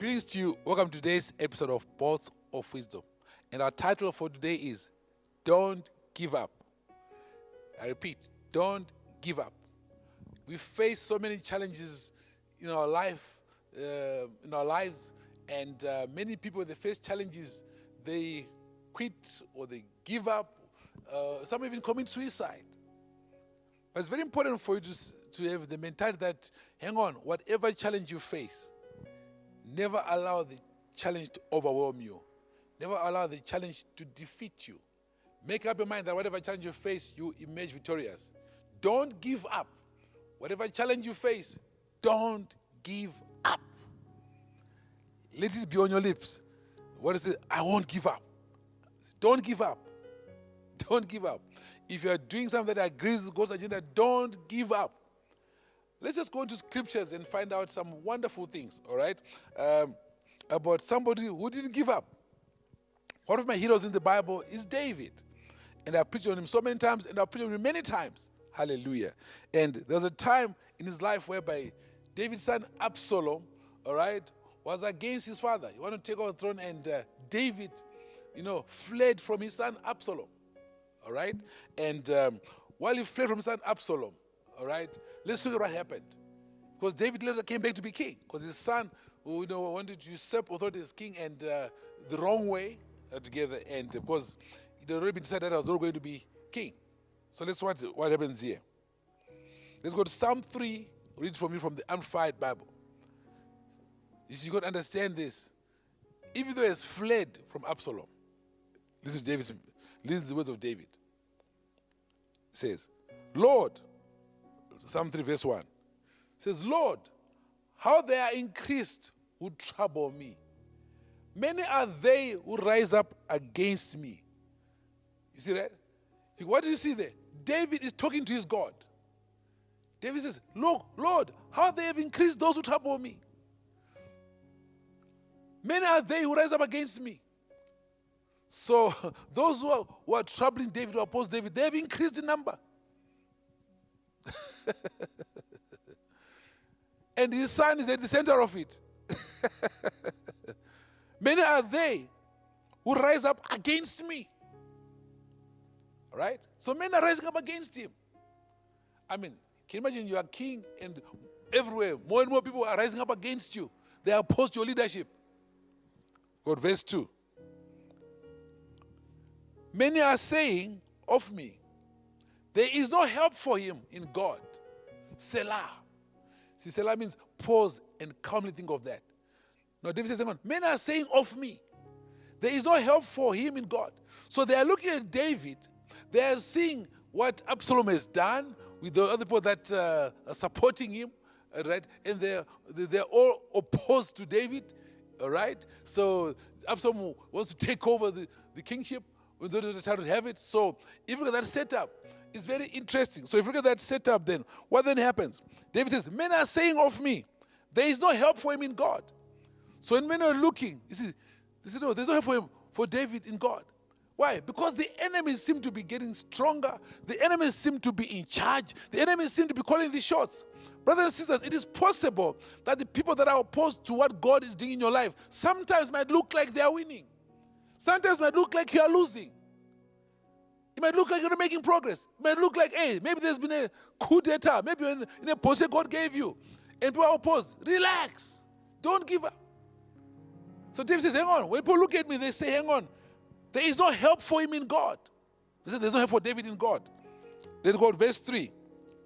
Greetings to you. Welcome to today's episode of Bolts of Wisdom. And our title for today is Don't Give Up. I repeat, don't give up. We face so many challenges in our life, in our lives, and many people, they face challenges, they quit or they give up. Some even commit suicide. But it's very important for you to have the mentality that, hang on, whatever challenge you face, never allow the challenge to overwhelm you. Never allow the challenge to defeat you. Make up your mind that whatever challenge you face, you emerge victorious. Don't give up. Whatever challenge you face, don't give up. Let it be on your lips. What is it? I won't give up. Don't give up. Don't give up. If you are doing something that agrees with God's agenda, don't give up. Let's just go into scriptures and find out some wonderful things, all right, about somebody who didn't give up. One of my heroes in the Bible is David. And I've preached on him so many times, and I've preached on him many times. Hallelujah. And there was a time in his life whereby David's son Absalom, all right, was against his father. He wanted to take over the throne, and David, fled from his son Absalom, all right? And while he fled from his son Absalom, all right, let's look at what happened. Because David later came back to be king. Because his son, who wanted to usurp authority as king, and the wrong way together. And because it had already been decided that I was not going to be king. So let's watch what happens here. Let's go to Psalm 3. Read from me from the Amplified Bible. You got to understand this. Even though he has fled from Absalom, listen to the words of David. It says, Lord, Psalm 3 verse 1 says, Lord, how they are increased who trouble me. Many are they who rise up against me. You see that? What do you see there? David is talking to his God. David says, look, Lord, how they have increased those who trouble me. Many are they who rise up against me. So those who are troubling David, who oppose David, they have increased in number. And his son is at the center of it. Many are they who rise up against me. All right? So many are rising up against him. I mean, can you imagine you are king and everywhere more and more people are rising up against you. They oppose your leadership. Go to verse 2. Many are saying of me, there is no help for him in God. Selah. See, Selah means pause and calmly think of that. Now, David says, men are saying of me, there is no help for him in God. So they are looking at David. They are seeing what Absalom has done with the other people that are supporting him, right? And they're all opposed to David, all right? So Absalom wants to take over the kingship. We don't try to have it. So if you look at that setup, it's very interesting. So if you look at that setup, then what then happens? David says, men are saying of me, there is no help for him in God. So when men are looking, you see, they say, no, there's no help for him, for David in God. Why? Because the enemies seem to be getting stronger. The enemies seem to be in charge. The enemies seem to be calling the shots. Brothers and sisters, it is possible that the people that are opposed to what God is doing in your life sometimes might look like they are winning. Sometimes might look like you are losing. It might look like you're not making progress. It might look like, hey, maybe there's been a coup d'etat. Maybe in a post God gave you. And people are opposed. Relax. Don't give up. So David says, hang on. When people look at me, they say, hang on. There is no help for him in God. They say, there's no help for David in God. Let's go to verse 3.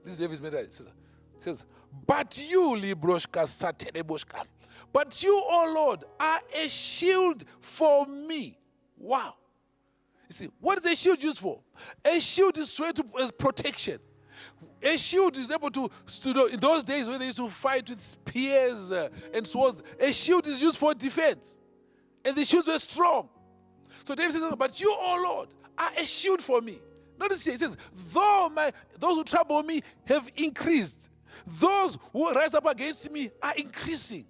This is David's message. It says, but you, Libroshka, Satereboshka. But you, O Lord, are a shield for me. Wow. You see, what is a shield used for? A shield is as protection. A shield is able to, in those days when they used to fight with spears and swords, a shield is used for defense. And the shields were strong. So David says, but you, O Lord, are a shield for me. Notice here, it says, those who trouble me have increased. Those who rise up against me are increasing.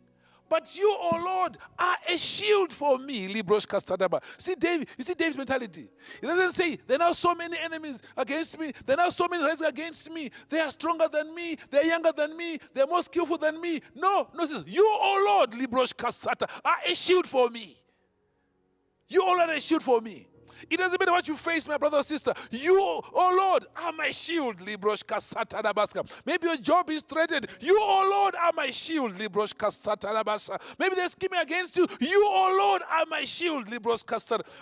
But you, O Lord, are a shield for me. Libroshka Sadaba. See David, you see David's mentality. He doesn't say, there are now so many enemies against me. There are now so many rising against me. They are stronger than me. They are younger than me. They are more skillful than me. No, it says, you, O Lord, Libroshka Sata, are a shield for me. You, O Lord, are a shield for me. It doesn't matter what you face, my brother or sister. You, oh Lord, are my shield. Maybe your job is threatened. You, oh Lord, are my shield. Maybe they're scheming against you. You, oh Lord, are my shield.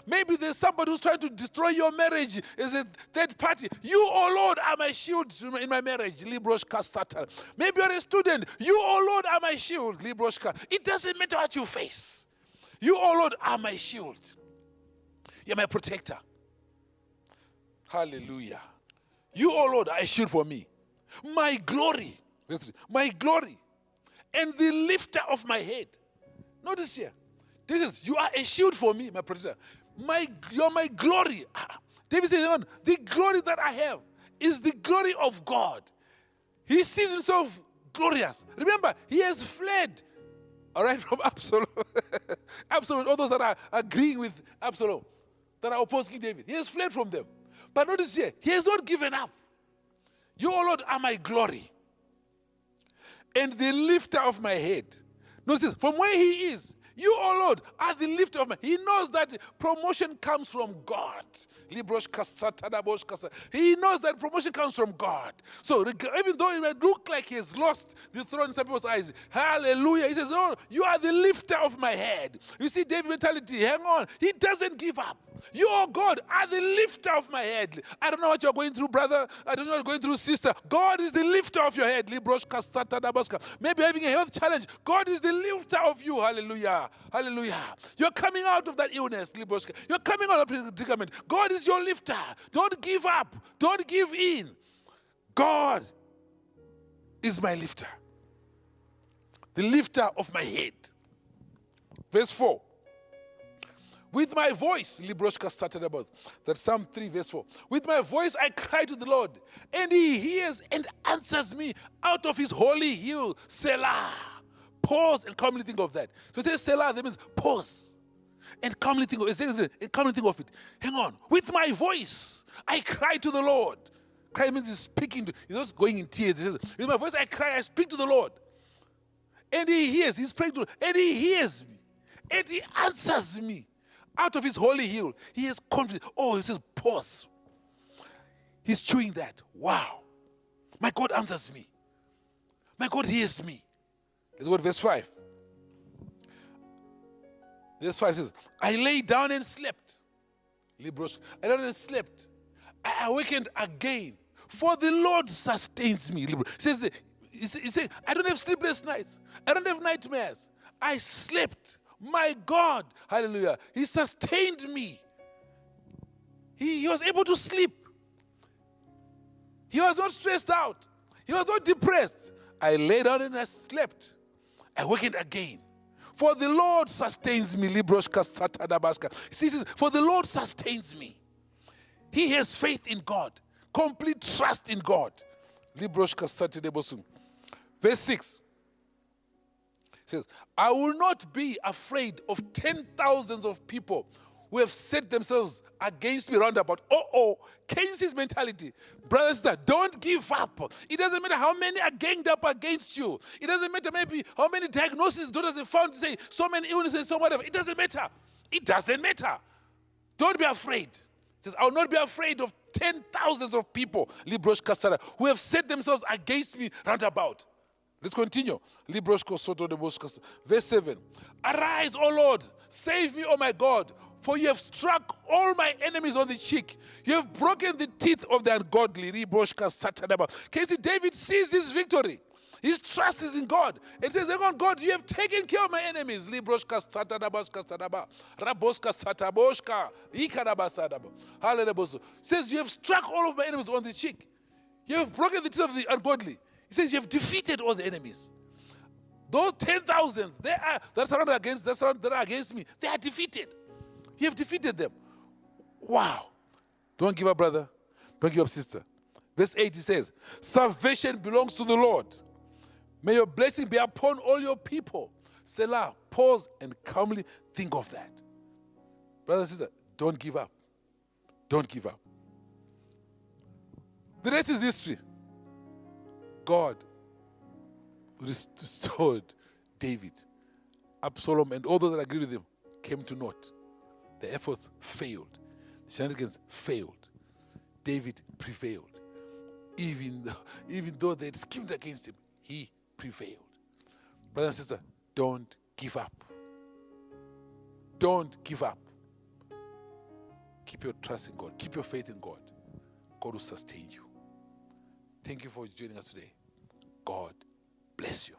Maybe there's somebody who's trying to destroy your marriage as a third party. You, oh Lord, are my shield in my marriage. Maybe you're a student. You, oh Lord, are my shield. It doesn't matter what you face. You, oh Lord, are my shield. You're my protector. Hallelujah. You, oh Lord, are a shield for me. My glory. My glory. And the lifter of my head. Notice here. This is, you are a shield for me, my protector. You're my glory. David says, the glory that I have is the glory of God. He sees himself glorious. Remember, he has fled. All right, from Absalom. Absalom, all those that are agreeing with Absalom, that are opposing David. He has fled from them. But notice here, he has not given up. You, O Lord, are my glory and the lifter of my head. Notice this, from where he is, you, O Lord, are the lifter of my head. He knows that promotion comes from God. He knows that promotion comes from God. So even though it might look like he has lost the throne in some people's eyes, hallelujah, he says, oh, you are the lifter of my head. You see David's mentality, hang on, he doesn't give up. You, oh God, are the lifter of my head. I don't know what you're going through, brother. I don't know what you're going through, sister. God is the lifter of your head. Maybe having a health challenge. God is the lifter of you. Hallelujah. Hallelujah. You're coming out of that illness. You're coming out of the predicament. God is your lifter. Don't give up. Don't give in. God is my lifter. The lifter of my head. Verse 4. With my voice, Libroshka started about that Psalm 3 verse 4. With my voice I cry to the Lord, and he hears and answers me out of his holy hill, Selah. Pause and calmly think of that. So it says Selah, that means pause. And calmly think of it. And calmly think of it. Hang on. With my voice I cry to the Lord. Cry means he's speaking to, he's just going in tears. He says, with my voice I cry, I speak to the Lord. And he hears, he's praying to, and he hears me. And he answers me. Out of his holy hill, he has confidence. Oh, he says, pause. He's chewing that. Wow. My God answers me. My God hears me. Let's go to verse 5. Verse 5 says, I lay down and slept. I lay down and slept. I awakened again. For the Lord sustains me. He says, I don't have sleepless nights. I don't have nightmares. I slept. My God, hallelujah, he sustained me. He was able to sleep. He was not stressed out. He was not depressed. I lay down and I slept. I awakened again. For the Lord sustains me. See, for the Lord sustains me. He has faith in God. Complete trust in God. Verse 6. Says, I will not be afraid of 10,000s of people who have set themselves against me round about. Can you see his mentality? Brothers, don't give up. It doesn't matter how many are ganged up against you. It doesn't matter maybe how many diagnoses doctors have found to say so many illnesses, so whatever. It doesn't matter. It doesn't matter. Don't be afraid. It says, I will not be afraid of 10,000s of people, who have set themselves against me round about. Let's continue. Verse 7. Arise, O Lord, save me, O my God, for you have struck all my enemies on the cheek. You have broken the teeth of the ungodly. Can you see David sees his victory? His trust is in God. It says, God, you have taken care of my enemies. Says, you have struck all of my enemies on the cheek. You have broken the teeth of the ungodly. He says, you have defeated all the enemies. Those 10,000s, that are against me, they are defeated. You have defeated them. Wow. Don't give up, brother. Don't give up, sister. Verse 8, he says, salvation belongs to the Lord. May your blessing be upon all your people. Selah, pause and calmly think of that. Brother and sister, don't give up. Don't give up. The rest is history. God restored David. Absalom and all those that agreed with him came to naught. The efforts failed. The shenanigans failed. David prevailed. Even though they had schemed against him, he prevailed. Brother and sister, don't give up. Don't give up. Keep your trust in God. Keep your faith in God. God will sustain you. Thank you for joining us today. God bless you.